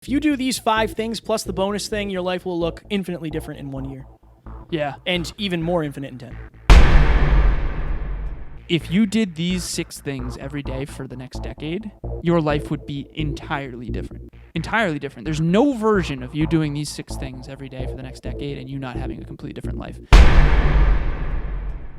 If you do these 5 things plus the bonus thing, your life will look infinitely different in 1 year. Yeah. And even more infinite in 10. If you did these 6 things every day for the next decade, your life would be entirely different. Entirely different. There's no version of you doing these 6 things every day for the next decade and you not having a completely different life.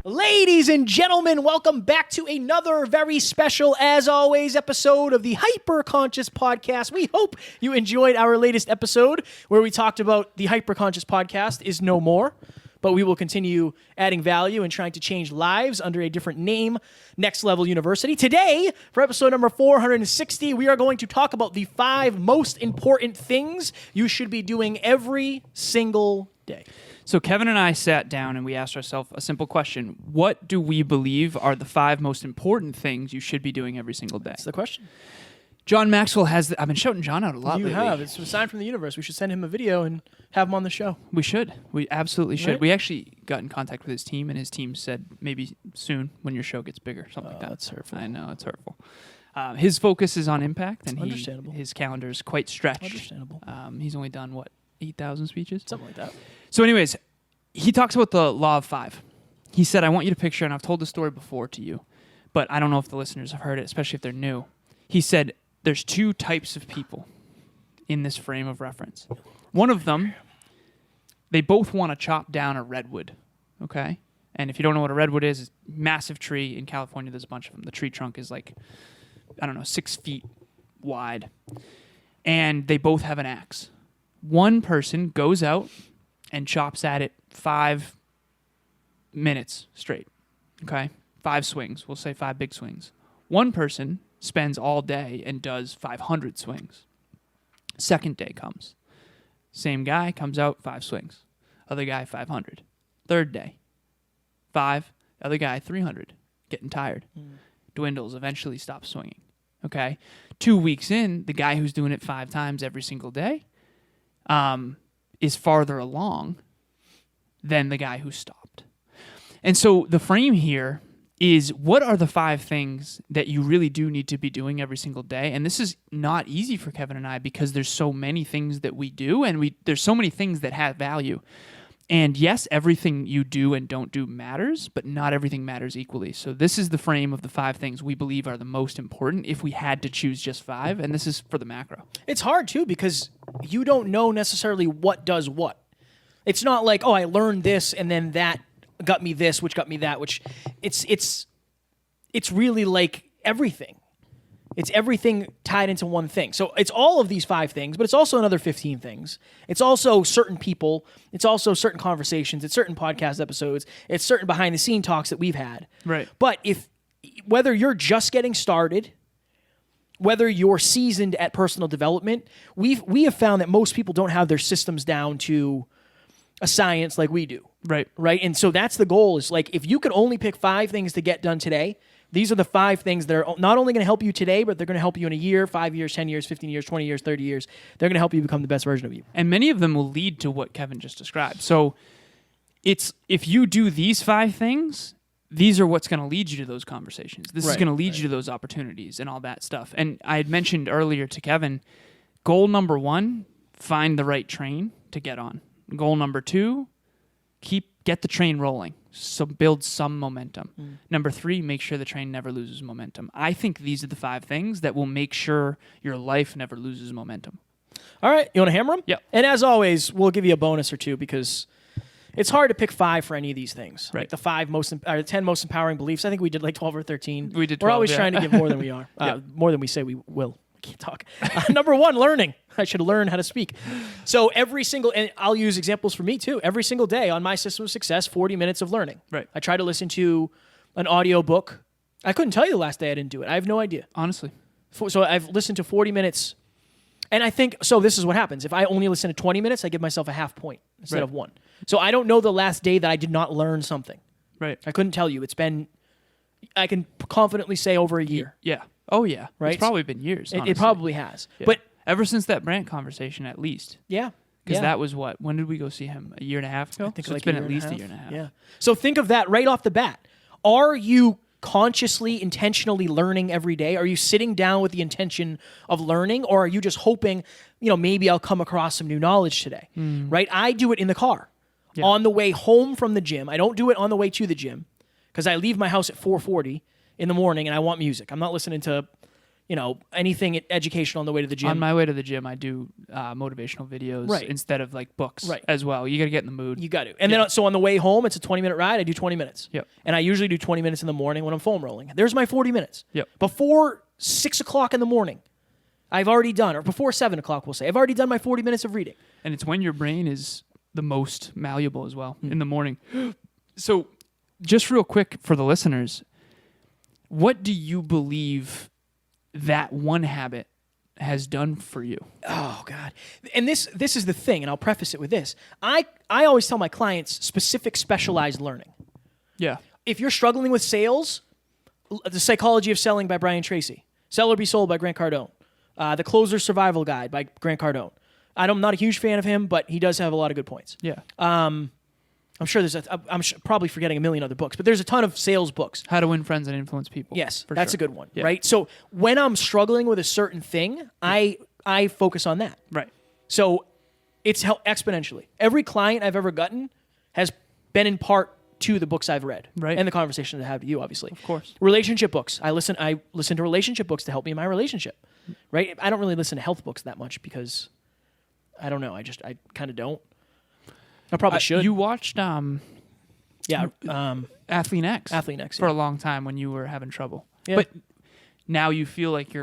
Ladies and gentlemen, welcome back to another very special, as always, episode of the Hyperconscious Podcast. We hope you enjoyed our latest episode where we talked about the Hyperconscious Podcast is no more, but we will continue adding value and trying to change lives under a different name, Next Level University. Today, for episode number 460, we are going to talk about the 5 most important things you should be doing every single day. So Kevin and I sat down and we asked ourselves a simple question. What do we believe are the 5 most important things you should be doing every single day? That's the question. John Maxwell has... I've been shouting John out a lot lately. You have. It's a sign from the universe. We should send him a video and have him on the show. We should. We absolutely should. Right? We actually got in contact with his team, and his team said maybe soon when your show gets bigger, something like that. That's hurtful. I know, it's hurtful. His focus is on impact, and Understandable. his calendar is quite stretched. Understandable. He's only done, 8,000 speeches? Something like that. So anyways, he talks about the law of 5. He said, I want you to picture, and I've told the story before to you, but I don't know if the listeners have heard it, especially if they're new. He said, there's 2 types of people in this frame of reference. One of them, they both want to chop down a redwood, okay? And if you don't know what a redwood is, it's a massive tree. In California, there's a bunch of them. The tree trunk is 6 feet wide. And they both have an axe. One person goes out and chops at it 5 minutes straight, okay? 5 swings. We'll say 5 big swings. One person spends all day and does 500 swings. Second day comes. Same guy comes out, 5 swings. Other guy, 500. Third day, 5. Other guy, 300. Getting tired. Dwindles, eventually stops swinging. Okay? 2 weeks in, the guy who's doing it 5 times every single day is farther along than the guy who stopped. And so the frame here is, what are the 5 things that you really do need to be doing every single day? And this is not easy for Kevin and I because there's so many things that we do, and there's so many things that have value. And yes, everything you do and don't do matters, but not everything matters equally. So this is the frame of the 5 things we believe are the most important if we had to choose just 5, and this is for the macro. It's hard, too, because you don't know necessarily what does what. It's not like, I learned this, and then that got me this, which got me that, which it's really like everything. It's everything tied into one thing. So it's all of these 5 things, but it's also another 15 things. It's also certain people. It's also certain conversations. It's certain podcast episodes. It's certain behind the scene talks that we've had. Right. But whether you're just getting started, whether you're seasoned at personal development, we have found that most people don't have their systems down to a science like we do. Right. Right. And so that's the goal, is if you could only pick 5 things to get done today, these are the 5 things that are not only going to help you today, but they're going to help you in a year, 5 years, 10 years, 15 years, 20 years, 30 years. They're going to help you become the best version of you. And many of them will lead to what Kevin just described. So if you do these 5 things, these are what's going to lead you to those conversations. This is going to lead you to those opportunities and all that stuff. And I had mentioned earlier to Kevin, goal number 1, find the right train to get on. Goal number 2, get the train rolling. So build some momentum. Number 3, make sure the train never loses momentum. I think these are the 5 things that will make sure your life never loses momentum. All right. You want to hammer them? Yeah. And as always, we'll give you a bonus or 2 because it's hard to pick 5 for any of these things. Right. Like the 10 most empowering beliefs. I think we did 12 or 13. We did 12, We're always trying to give more than we are. More than we say we will. I can't talk. Number 1, learning. I should learn how to speak. So and I'll use examples for me too. Every single day on my system of success, 40 minutes of learning. Right. I try to listen to an audio book. I couldn't tell you the last day I didn't do it. I have no idea. Honestly. So I've listened to 40 minutes. And I think, so this is what happens. If I only listen to 20 minutes, I give myself a half point instead of 1. So I don't know the last day that I did not learn something. Right. I couldn't tell you. I can confidently say over a year. Yeah. Oh, yeah. Right? It's probably been years, It probably has. Yeah. But ever since that Brant conversation, at least. yeah. Because that was when did we go see him? A year and a half ago? I think so it's it's been at least a year and a half. Yeah. So think of that right off the bat. Are you consciously, intentionally learning every day? Are you sitting down with the intention of learning, or are you just hoping, maybe I'll come across some new knowledge today, right? I do it in the car. Yeah. On the way home from the gym. I don't do it on the way to the gym because I leave my house at 4:40 in the morning and I want music. I'm not listening to, anything educational on the way to the gym. On my way to the gym, I do motivational videos instead of like books as well. You got to get in the mood. You got to. And then, so on the way home, it's a 20-minute ride. I do 20 minutes. Yep. And I usually do 20 minutes in the morning when I'm foam rolling. There's my 40 minutes. Yep. Before 6 o'clock in the morning, I've already done, or before 7 o'clock, we'll say, I've already done my 40 minutes of reading. And it's when your brain is the most malleable as well in the morning. So just real quick for the listeners, what do you believe that one habit has done for you? Oh, God. And this is the thing, and I'll preface it with this. I always tell my clients specific specialized learning. Yeah. If you're struggling with sales, The Psychology of Selling by Brian Tracy, Sell or Be Sold by Grant Cardone, The Closer's Survival Guide by Grant Cardone. I'm not a huge fan of him, but he does have a lot of good points. Yeah. I'm sure I'm probably forgetting a million other books, but there's a ton of sales books. How to Win Friends and Influence People. Yes, for that's sure. a good one, Yeah. right? So when I'm struggling with a certain thing, I focus on that. Right. So it's helped exponentially. Every client I've ever gotten has been in part to the books I've read, Right. and the conversations I have with you, obviously. Of course. Relationship books. I listen to relationship books to help me in my relationship, right? I don't really listen to health books that much because I don't know. I kind of don't. I probably should. You watched yeah. Athlete X. Athlete X, for yeah. a long time when you were having trouble. Yeah. But now you feel like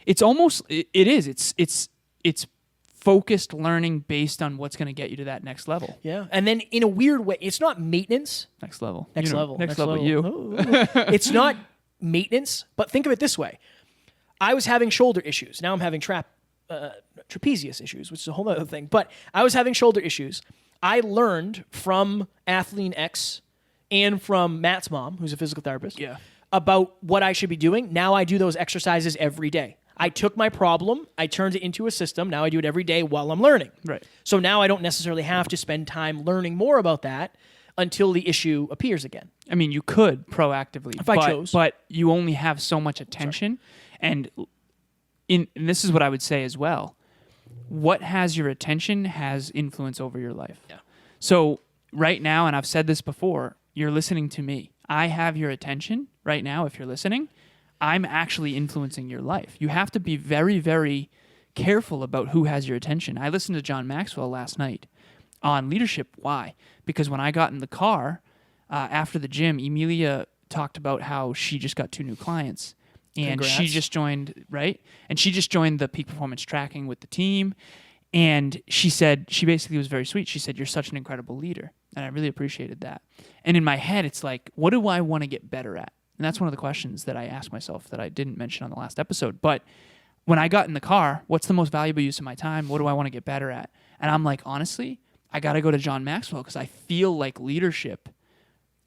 it's almost it is. It's focused learning based on what's going to get you to that next level. Yeah. And then in a weird way, it's not maintenance. Next level. Next You know, level. Next level. You. Oh. It's not maintenance, but think of it this way. I was having shoulder issues. Now I'm having trapezius issues, which is a whole other thing. But I was having shoulder issues. I learned from Athlete X and from Matt's mom, who's a physical therapist, about what I should be doing. Now I do those exercises every day. I took my problem, I turned it into a system. Now I do it every day while I'm learning. Right. So now I don't necessarily have to spend time learning more about that until the issue appears again. I mean, you could proactively, If I chose. but you only have so much attention. And this is what I would say as well. What has your attention has influence over your life. Yeah. So right now, and I've said this before, you're listening to me. I have your attention right now. If you're listening, I'm actually influencing your life. You have to be very, very careful about who has your attention. I listened to John Maxwell last night on leadership. Why? Because when I got in the car after the gym, Emilia talked about how she just got 2 new clients. And Congrats. she just joined, right? And she just joined the peak performance tracking with the team. And she basically was very sweet. She said, "You're such an incredible leader." And I really appreciated that. And in my head, it's like, what do I want to get better at? And that's one of the questions that I asked myself that I didn't mention on the last episode. But when I got in the car, what's the most valuable use of my time? What do I want to get better at? And I'm like, honestly, I got to go to John Maxwell because I feel like leadership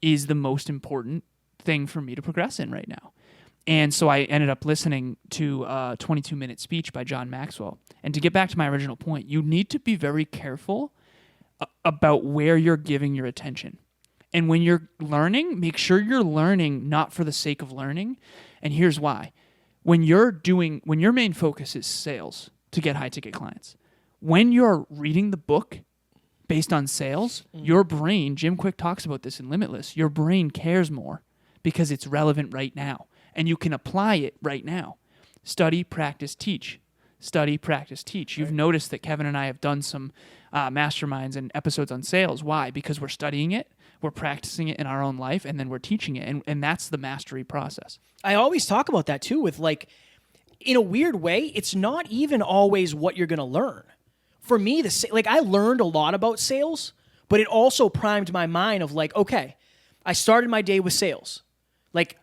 is the most important thing for me to progress in right now. And so I ended up listening to a 22-minute speech by John Maxwell. And to get back to my original point, you need to be very careful about where you're giving your attention. And when you're learning, make sure you're learning not for the sake of learning. And here's why. When your main focus is sales to get high-ticket clients, when you're reading the book based on sales, your brain, Jim Quick talks about this in Limitless, your brain cares more because it's relevant right now. And you can apply it right now. Study, practice, teach. Study, practice, teach. You've noticed that Kevin and I have done some masterminds and episodes on sales. Why? Because we're studying it, we're practicing it in our own life, and then we're teaching it. And that's the mastery process. I always talk about that too with in a weird way, it's not even always what you're going to learn. For me, I learned a lot about sales, but it also primed my mind of okay, I started my day with sales.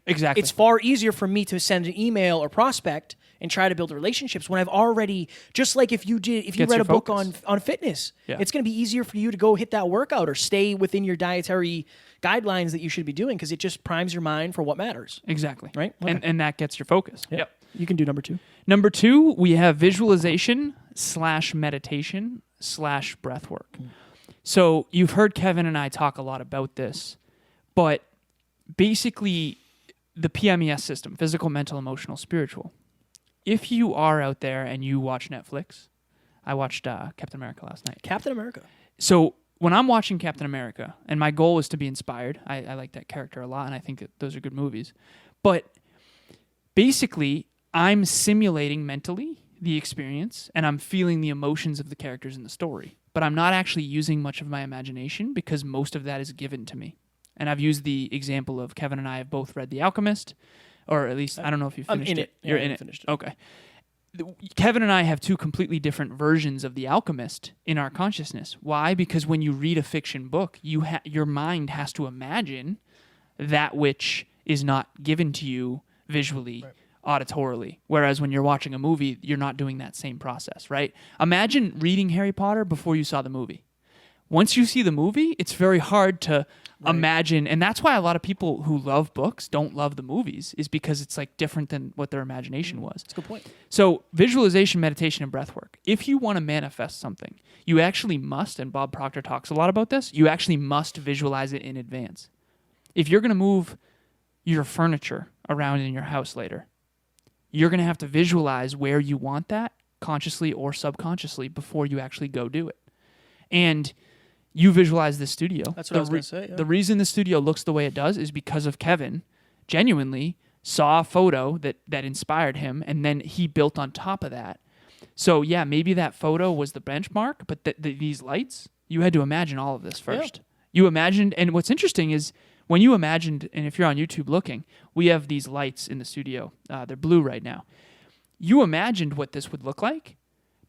Exactly. It's far easier for me to send an email or prospect and try to build relationships when I've already, just like if you read a book on fitness, it's going to be easier for you to go hit that workout or stay within your dietary guidelines that you should be doing because it just primes your mind for what matters. Exactly. Right? Okay. And that gets your focus. Yep. You can do number 2. Number 2, we have visualization/meditation/breath work. So you've heard Kevin and I talk a lot about this, but basically the PMES system, physical, mental, emotional, spiritual. If you are out there and you watch Netflix, I watched Captain America last night. Captain America. So when I'm watching Captain America, and my goal is to be inspired, I like that character a lot, and I think that those are good movies. But basically, I'm simulating mentally the experience, and I'm feeling the emotions of the characters in the story. But I'm not actually using much of my imagination because most of that is given to me. And I've used the example of Kevin and I have both read The Alchemist, or at least, I don't know if you finished I'm in it. it. You're Yeah, in I it. finished it. Okay. Kevin and I have two completely different versions of The Alchemist in our consciousness. Why? Because when you read a fiction book, your mind has to imagine that which is not given to you visually, auditorily. Whereas when you're watching a movie, you're not doing that same process, right? Imagine reading Harry Potter before you saw the movie. Once you see the movie, it's very hard to imagine, and that's why a lot of people who love books don't love the movies, is because it's like different than what their imagination was. That's a good point. So visualization, meditation, and breath work. If you want to manifest something, you actually must, and Bob Proctor talks a lot about this, you actually must visualize it in advance. If you're going to move your furniture around in your house later, you're going to have to visualize where you want that consciously or subconsciously before you actually go do it. And you visualize the studio. That's what I was going to say. Yeah. The reason the studio looks the way it does is because of Kevin genuinely saw a photo that inspired him, and then he built on top of that. So, yeah, maybe that photo was the benchmark, but these lights, you had to imagine all of this first. Yeah. You imagined, and what's interesting is when you imagined, and if you're on YouTube looking, we have these lights in the studio. They're blue right now. You imagined what this would look like,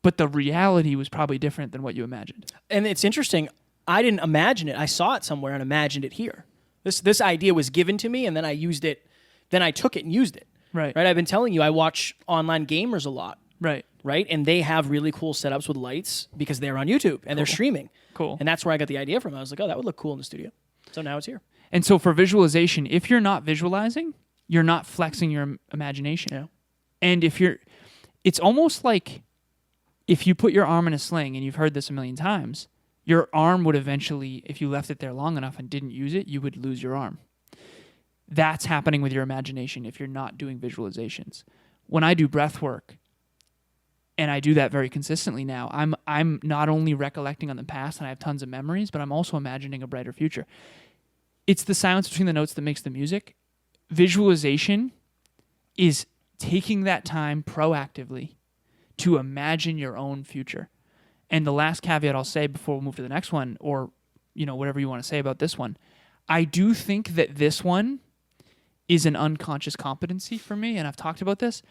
but the reality was probably different than what you imagined. And it's interesting. I didn't imagine it. I saw it somewhere and imagined it here. This idea was given to me, and then I used it. Then I took it and used it. Right. I've been telling you, I watch online gamers a lot. Right. And they have really cool setups with lights because they're on YouTube and they're streaming. Cool. And that's where I got the idea from. I was like, oh, that would look cool in the studio. So now it's here. And so for visualization, if you're not visualizing, you're not flexing your imagination. Yeah. And it's almost like if you put your arm in a sling, and you've heard this a million times, your arm would eventually, if you left it there long enough and didn't use it, you would lose your arm. That's happening with your imagination if you're not doing visualizations. When I do breath work, and I do that very consistently now, I'm not only recollecting on the past and I have tons of memories, but I'm also imagining a brighter future. It's the silence between the notes that makes the music. Visualization is taking that time proactively to imagine your own future. And the last caveat I'll say before we move to the next one, or whatever you want to say about this one, I do think that this one is an unconscious competency for me, and I've talked about this.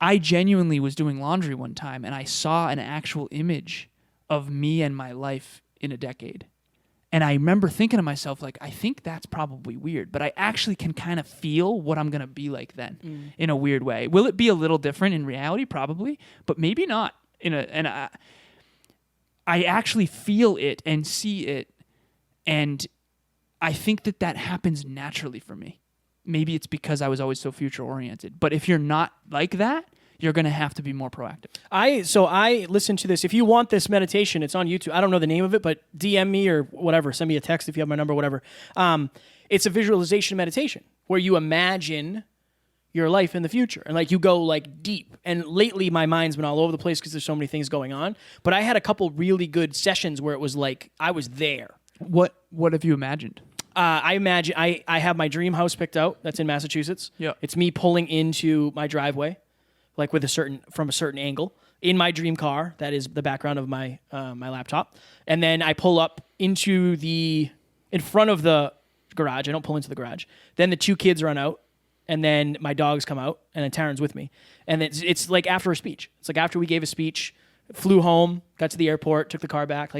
I genuinely was doing laundry one time, and I saw an actual image of me and my life in a decade. And I remember thinking to myself, like, I think that's probably weird, but I actually can kind of feel what I'm going to be like then in a weird way. Will it be a little different in reality? Probably, but maybe not. I actually feel it and see it, and I think that happens naturally for me. Maybe it's because I was always so future-oriented. But if you're not like that, you're going to have to be more proactive. So I listened to this. If you want this meditation, it's on YouTube. I don't know the name of it, but DM me or whatever. Send me a text if you have my number, whatever. It's a visualization meditation where you imagine your life in the future. And you go deep. And lately my mind's been all over the place because there's so many things going on. But I had a couple really good sessions where it was like I was there. What have you imagined? I imagine I have my dream house picked out. That's in Massachusetts. Yeah. It's me pulling into my driveway, from a certain angle, in my dream car. That is the background of my my laptop. And then I pull up in front of the garage. I don't pull into the garage. Then the two kids run out, and then my dogs come out, and then Taryn's with me. And it's like after a speech. It's like after we gave a speech, flew home, got to the airport, took the car back.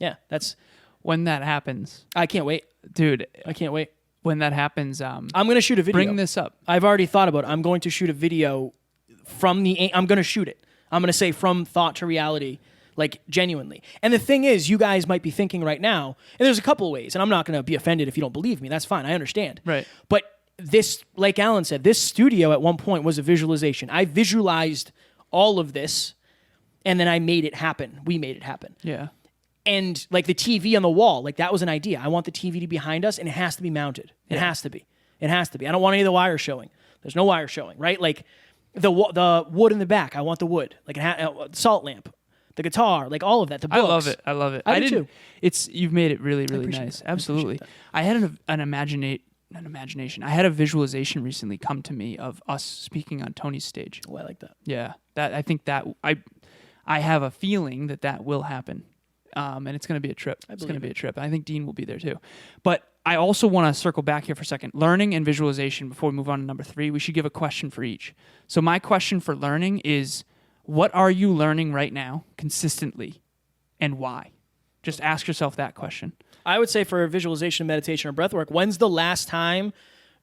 That's when that happens. I can't wait. Dude, I can't wait. When that happens, I'm going to shoot a video. Bring this up. I've already thought about it. I'm going to shoot a video I'm going to shoot it. I'm going to say from thought to reality, genuinely. And the thing is, you guys might be thinking right now, and there's a couple of ways, and I'm not going to be offended if you don't believe me. That's fine. I understand. Right. But this, like Alan said, this studio at one point was a visualization. I visualized all of this, and then I made it happen. We made it happen. Yeah. And the TV on the wall, that was an idea. I want the TV to be behind us, and it has to be mounted. It has to be. It has to be. I don't want any of the wires showing. There's no wire showing, right? Like the wood in the back. I want the wood. Like salt lamp, the guitar, like all of that. The books. I love it. I do too. You've made it really, really nice. That. Absolutely. I had an imagination. I had a visualization recently come to me of us speaking on Tony's stage. Oh, I like that. Yeah, I think that I have a feeling that will happen, and it's going to be a trip. It's going to be a trip. I think Dean will be there too. But I also want to circle back here for a second. Learning and visualization. Before we move on to number 3, we should give a question for each. So my question for learning is, what are you learning right now consistently, and why? Just ask yourself that question. I would say for visualization, meditation, or breathwork, when's the last time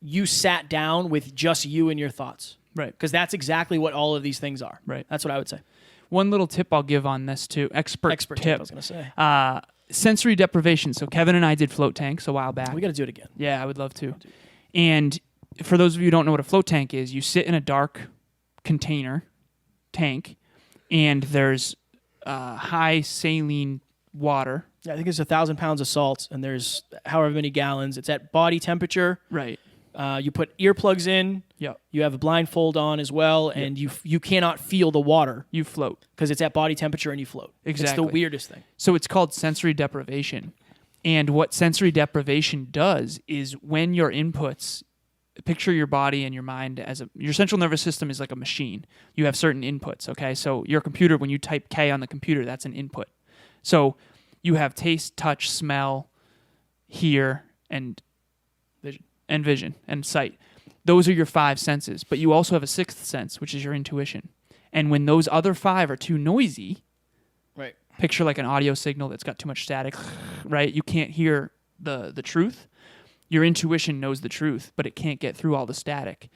you sat down with just you and your thoughts? Right. Because that's exactly what all of these things are. Right. That's what I would say. One little tip I'll give on this too. Expert tip. I was going to say. Sensory deprivation. So Kevin and I did float tanks a while back. We got to do it again. Yeah, I would love to. And for those of you who don't know what a float tank is, you sit in a dark container tank, and there's high saline water. Yeah, I think it's 1,000 pounds of salt, and there's however many gallons. It's at body temperature. Right. You put earplugs in. Yep. You have a blindfold on as well, and you cannot feel the water. You float. Because it's at body temperature and you float. Exactly. It's the weirdest thing. So it's called sensory deprivation. And what sensory deprivation does is when your inputs, picture your body and your mind as your central nervous system is like a machine. You have certain inputs, okay? So your computer, when you type K on the computer, that's an input. So you have taste, touch, smell, hear, and vision and sight. Those are your 5 senses. But you also have a 6th sense, which is your intuition. And when those other 5 are too noisy, right? Picture like an audio signal that's got too much static, right? You can't hear the truth. Your intuition knows the truth, but it can't get through all the static.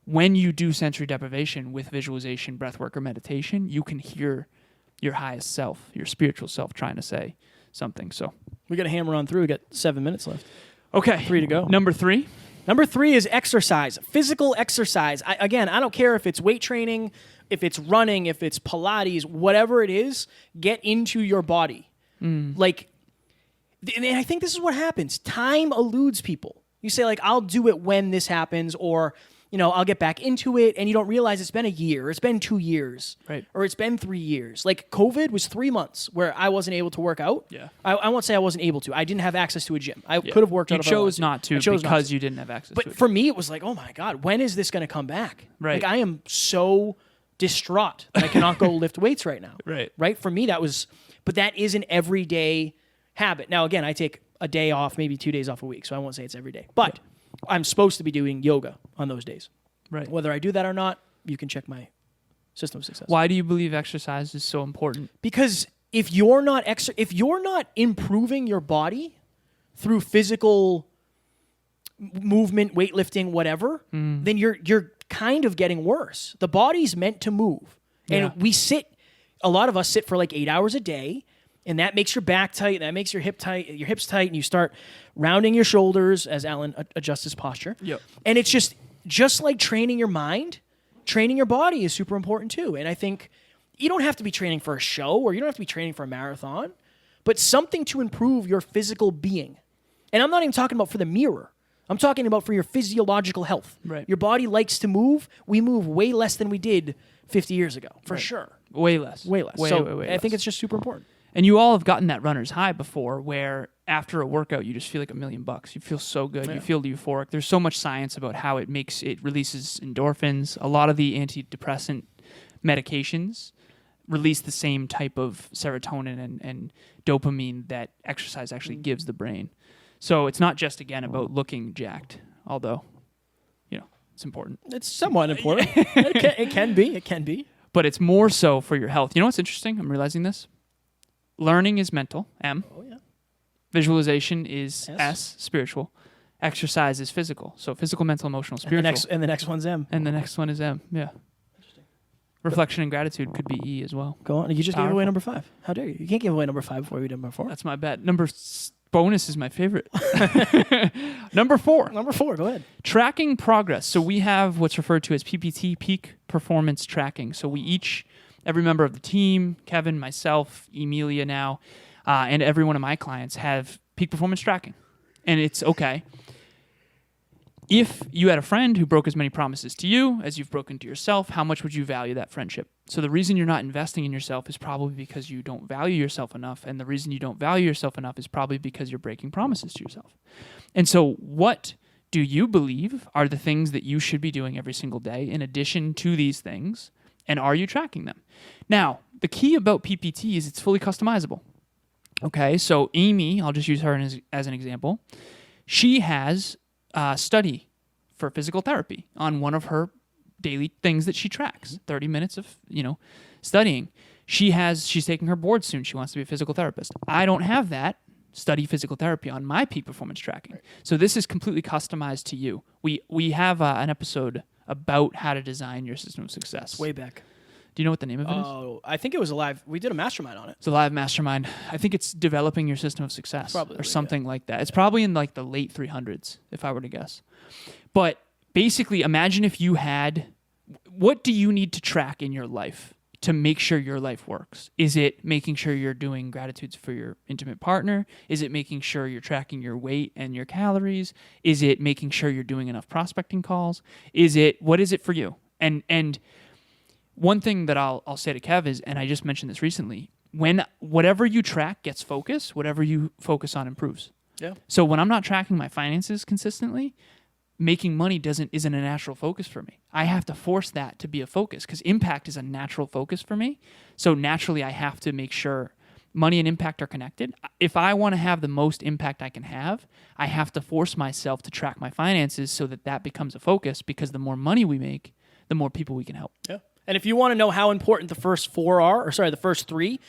When you do sensory deprivation with visualization, breathwork, or meditation, you can hear your highest self, your spiritual self trying to say something. So we got to hammer on through. We got 7 minutes left. Okay. 3 to go. Number 3. Number 3 is exercise, physical exercise. I don't care if it's weight training, if it's running, if it's Pilates, whatever it is, get into your body. And I think this is what happens. Time eludes people. You say, like, I'll do it when this happens, or, I'll get back into it, and you don't realize it's been a year, or it's been 2 years, right? Or it's been 3 years. Like, COVID was 3 months where I wasn't able to work out. Yeah. I won't say I wasn't able to. I didn't have access to a gym. I could have worked out. You chose not to because you didn't have access to it. But for me, it was like, oh my God, when is this going to come back? Right. Like, I am so distraught that I cannot go lift weights right now. Right. For me, but that is an everyday habit. Now, again, I take a day off, maybe 2 days off a week, so I won't say it's every day. But I'm supposed to be doing yoga on those days. Right. Whether I do that or not, you can check my system of success. Why do you believe exercise is so important? Because if you're not improving your body through physical movement, weightlifting, whatever, then you're kind of getting worse. The body's meant to move. And a lot of us sit for like 8 hours a day, and that makes your back tight, that makes your hips tight, and you start rounding your shoulders as Alan adjusts his posture. Yep. And it's just like training your mind, training your body is super important too. And I think you don't have to be training for a show, or you don't have to be training for a marathon, but something to improve your physical being. And I'm not even talking about for the mirror. I'm talking about for your physiological health. Right. Your body likes to move. We move way less than we did 50 years ago, for sure. Way less. Way less. Way I less. think it's just super important. And you all have gotten that runner's high before, where after a workout you just feel like $1 million. You feel so good. Yeah. You feel euphoric. There's so much science about how it releases endorphins. A lot of the antidepressant medications release the same type of serotonin and dopamine that exercise actually gives the brain. So it's not just, again, about looking jacked, although, it's important. It's somewhat important. It can be. But it's more so for your health. You know what's interesting? I'm realizing this. Learning is mental, M. Oh, yeah. Visualization is S, spiritual. Exercise is physical. So physical, mental, emotional, spiritual. And the next one's M. And the next one is M, yeah. Interesting. Reflection and gratitude could be E as well. Go on. You just gave away number 5. How dare you? You can't give away number 5 before we did number 4. That's my bet. Bonus is my favorite. Number 4. Number 4, go ahead. Tracking progress. So we have what's referred to as PPT, peak performance tracking. So every member of the team, Kevin, myself, Emilia now, and every one of my clients have peak performance tracking. And it's okay. if you had a friend who broke as many promises to you as you've broken to yourself, how much would you value that friendship? So the reason you're not investing in yourself is probably because you don't value yourself enough. And the reason you don't value yourself enough is probably because you're breaking promises to yourself. And so what do you believe are the things that you should be doing every single day in addition to these things? And are you tracking them? Now, the key about PPT is it's fully customizable. Okay, so Amy, I'll just use her as an example. She has study for physical therapy on one of her daily things that she tracks. 30 minutes of, studying. She's taking her board soon. She wants to be a physical therapist. I don't have that study physical therapy on my peak performance tracking. Right. So this is completely customized to you. We have an episode about how to design your system of success. Way back. Do you know what the name of it is? Oh, I think it was a live. We did a mastermind on it. It's a live mastermind. I think it's developing your system of success, probably, or something like that. It's probably in like the late 300s, if I were to guess. But basically, imagine if you had. What do you need to track in your life to make sure your life works? Is it making sure you're doing gratitudes for your intimate partner? Is it making sure you're tracking your weight and your calories? Is it making sure you're doing enough prospecting calls? What is it for you? And one thing that I'll say to Kev is, and I just mentioned this recently, when whatever you track gets focus, whatever you focus on improves. Yeah. So when I'm not tracking my finances consistently, making money isn't a natural focus for me. I have to force that to be a focus because impact is a natural focus for me. So naturally, I have to make sure money and impact are connected. If I want to have the most impact I can have, I have to force myself to track my finances so that becomes a focus, because the more money we make, the more people we can help. Yeah. And if you want to know how important the first the first three,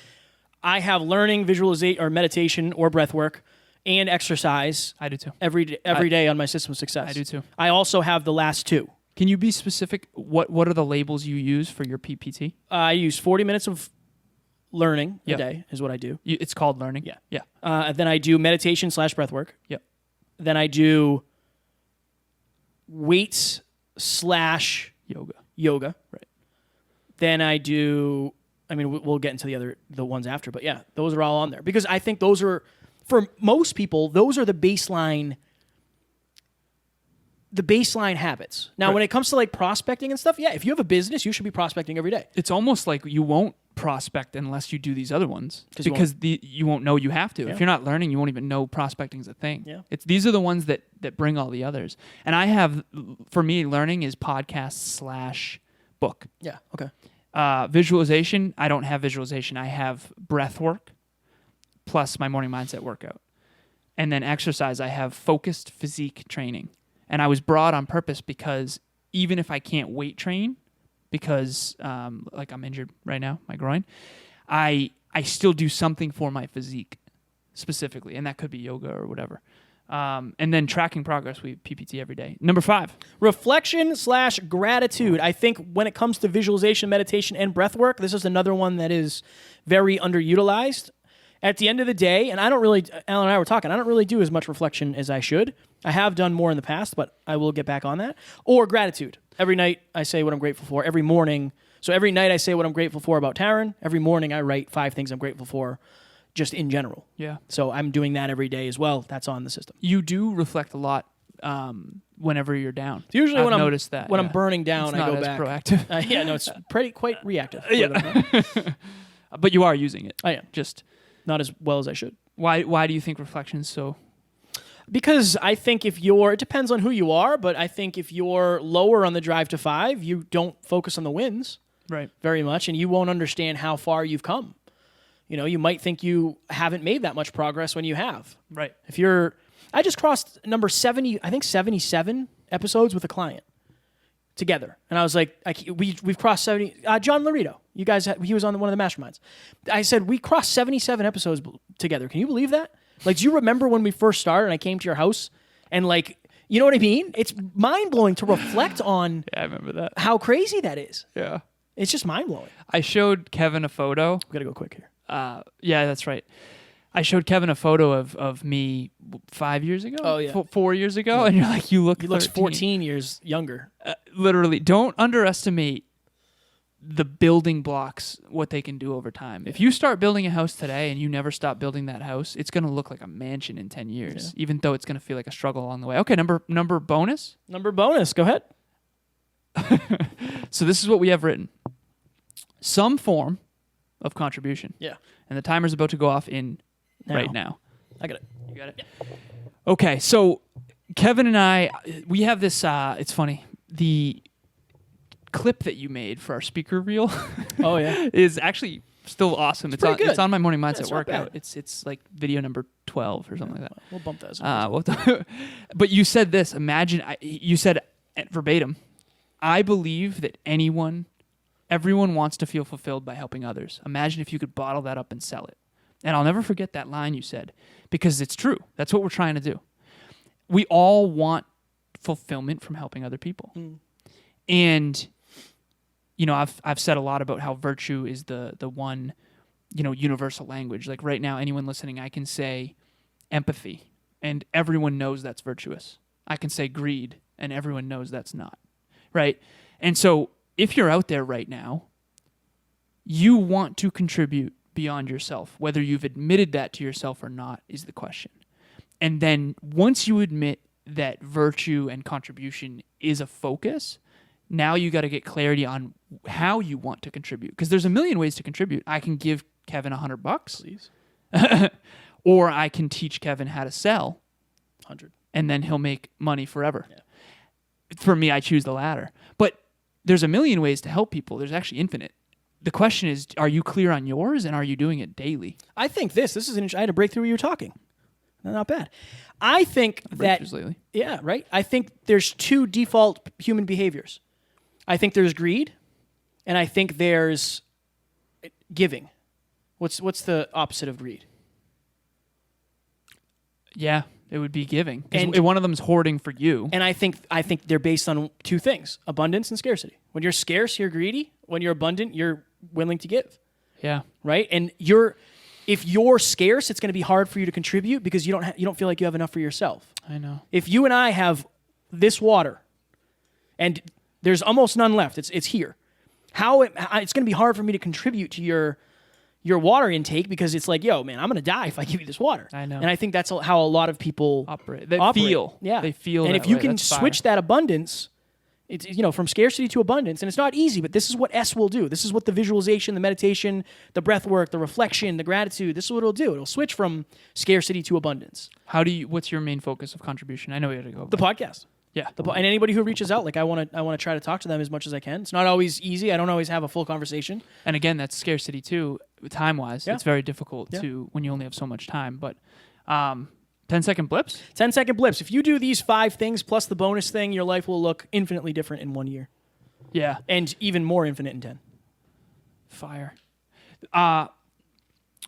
I have learning, visualization, or meditation, or breath work, and exercise. I do too. Every day on my system of success. I do too. I also have the last two. Can you be specific? What are the labels you use for your PPT? I use 40 minutes of learning a day is what I do. It's called learning? Yeah. Yeah. Then I do meditation / breath work. Yep. Then I do weights / yoga. Right. Then I do, we'll get into the ones after, but yeah, those are all on there because I think those are, for most people, those are the baseline habits. Now, when it comes to like prospecting and stuff, yeah, if you have a business, you should be prospecting every day. It's almost like you won't prospect unless you do these other ones because you won't know you have to. Yeah. If you're not learning, you won't even know prospecting is a thing. Yeah. These are the ones that bring all the others. And I have, for me, learning is podcast / book. Yeah. Okay. Visualization, I don't have visualization. I have breath work plus my morning mindset workout. And then exercise, I have focused physique training. And I was broad on purpose because even if I can't weight train, because like I'm injured right now, my groin, I still do something for my physique specifically. And that could be yoga or whatever. And then tracking progress, we PPT every day. Number 5. Reflection / gratitude. I think when it comes to visualization, meditation, and breath work, this is another one that is very underutilized. At the end of the day, and Alan and I were talking, I don't really do as much reflection as I should. I have done more in the past, but I will get back on that. Or gratitude. Every night I say what I'm grateful for. Every morning. So every night I say what I'm grateful for about Taryn. Every morning I write 5 things I'm grateful for just in general. Yeah. So I'm doing that every day as well. That's on the system. You do reflect a lot whenever you're down. Usually I've noticed that when I'm burning down, I go back. Proactive. It's quite reactive. Yeah. But you are using it. I am. Just not as well as I should. Why do you think reflection's so? Because I think it depends on who you are, but I think if you're lower on the drive to 5, you don't focus on the wins very much, and you won't understand how far you've come. You might think you haven't made that much progress when you have. Right. I just crossed number 70, I think 77 episodes with a client together. And I was like, we've crossed 70. John Laredo, you guys, he was on one of the masterminds. I said, we crossed 77 episodes together. Can you believe that? Like, do you remember when we first started and I came to your house and like, you know what I mean? It's mind blowing to reflect on. Yeah, I remember that. How crazy that is. Yeah. It's just mind blowing. I showed Kevin a photo. We got to go quick here. Yeah, that's right. I showed Kevin a photo of me 5 years ago. Oh, yeah. 4 years ago. Yeah. And you're like, you look 14 years younger. Literally, don't underestimate the building blocks, what they can do over time. If you start building a house today and you never stop building that house, it's going to look like a mansion in 10 years, even though it's going to feel like a struggle along the way. Okay, number bonus. Number bonus. Go ahead. So this is what we have written. Some form of contribution. Yeah. And the timer's about to go off right now. I got it. You got it? Yeah. Okay, so Kevin and I, we have this, it's funny, the clip that you made for our speaker reel Oh, yeah. is actually still awesome. It's on my morning mindset workout. Bad. It's like video number 12 or something like that. We'll bump that. But you said this, you said verbatim, I believe that everyone wants to feel fulfilled by helping others. Imagine if you could bottle that up and sell it. And I'll never forget that line you said, because it's true. That's what we're trying to do. We all want fulfillment from helping other people. And I've said a lot about how virtue is the one, universal language. Like right now, anyone listening, I can say empathy, and everyone knows that's virtuous. I can say greed, and everyone knows that's not. Right? And so if you're out there right now, you want to contribute beyond yourself. Whether you've admitted that to yourself or not is the question. And then once you admit that virtue and contribution is a focus, now you got to get clarity on how you want to contribute. Because there's a million ways to contribute. I can give Kevin $100, please, or I can teach Kevin how to sell 100, and then he'll make money forever. Yeah. For me, I choose the latter. But there's a million ways to help people. There's actually infinite. The question is, are you clear on yours, and are you doing it daily? I think this is I had a breakthrough when you were talking. Not bad. I think that lately. Yeah, right. I think there's two default human behaviors. I think there's greed, and I think there's giving. What's the opposite of greed? Yeah, it would be giving. And one of them's hoarding for you. And I think they're based on two things: abundance and scarcity. When you're scarce, you're greedy. When you're abundant, you're willing to give. Yeah. Right. And if you're scarce, it's going to be hard for you to contribute because you don't feel like you have enough for yourself. I know. If you and I have this water, and there's almost none left, it's here. It's going to be hard for me to contribute to your water intake because it's like, yo, man, I'm going to die if I give you this water. I know. And I think that's how a lot of people operate. Yeah. They feel. And that if you way. can That's switch fire. that abundance, it's from scarcity to abundance, and it's not easy, but this is what S will do. This is what the visualization, the meditation, the breath work, the reflection, the gratitude, this is what it'll do. It'll switch from scarcity to abundance. What's your main focus of contribution? I know we got to go. The podcast. Yeah. And anybody who reaches out, like I want to try to talk to them as much as I can. It's not always easy. I don't always have a full conversation. And again, that's scarcity too, time-wise. Yeah. It's very difficult when you only have so much time. But 10-second blips? 10-second blips. If you do these 5 things plus the bonus thing, your life will look infinitely different in 1 year. Yeah. And even more infinite in 10. Fire. My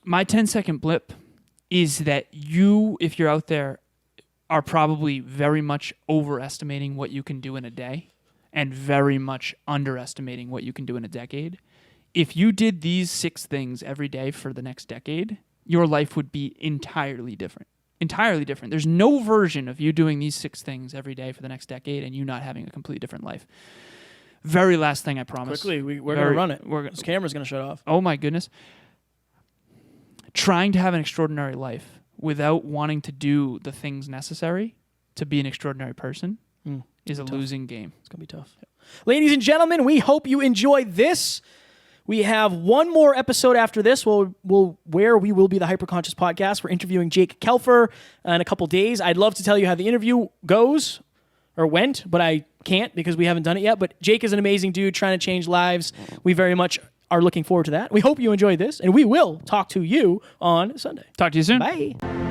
10-second blip is that you, if you're out there, are probably very much overestimating what you can do in a day and very much underestimating what you can do in a decade. If you did these 6 things every day for the next decade, your life would be entirely different. Entirely different. There's no version of you doing these 6 things every day for the next decade and you not having a completely different life. Very last thing I promise. Quickly, we're going to run it. This camera's going to shut off. Oh my goodness. Trying to have an extraordinary life without wanting to do the things necessary to be an extraordinary person is a losing game. It's going to be tough. Ladies and gentlemen, we hope you enjoyed this. We have one more episode after this where we will be the Hyperconscious Podcast. We're interviewing Jake Kelfer in a couple days. I'd love to tell you how the interview goes or went, but I can't because we haven't done it yet. But Jake is an amazing dude trying to change lives. We very much are looking forward to that. We hope you enjoyed this, and we will talk to you on Sunday. Talk to you soon. Bye.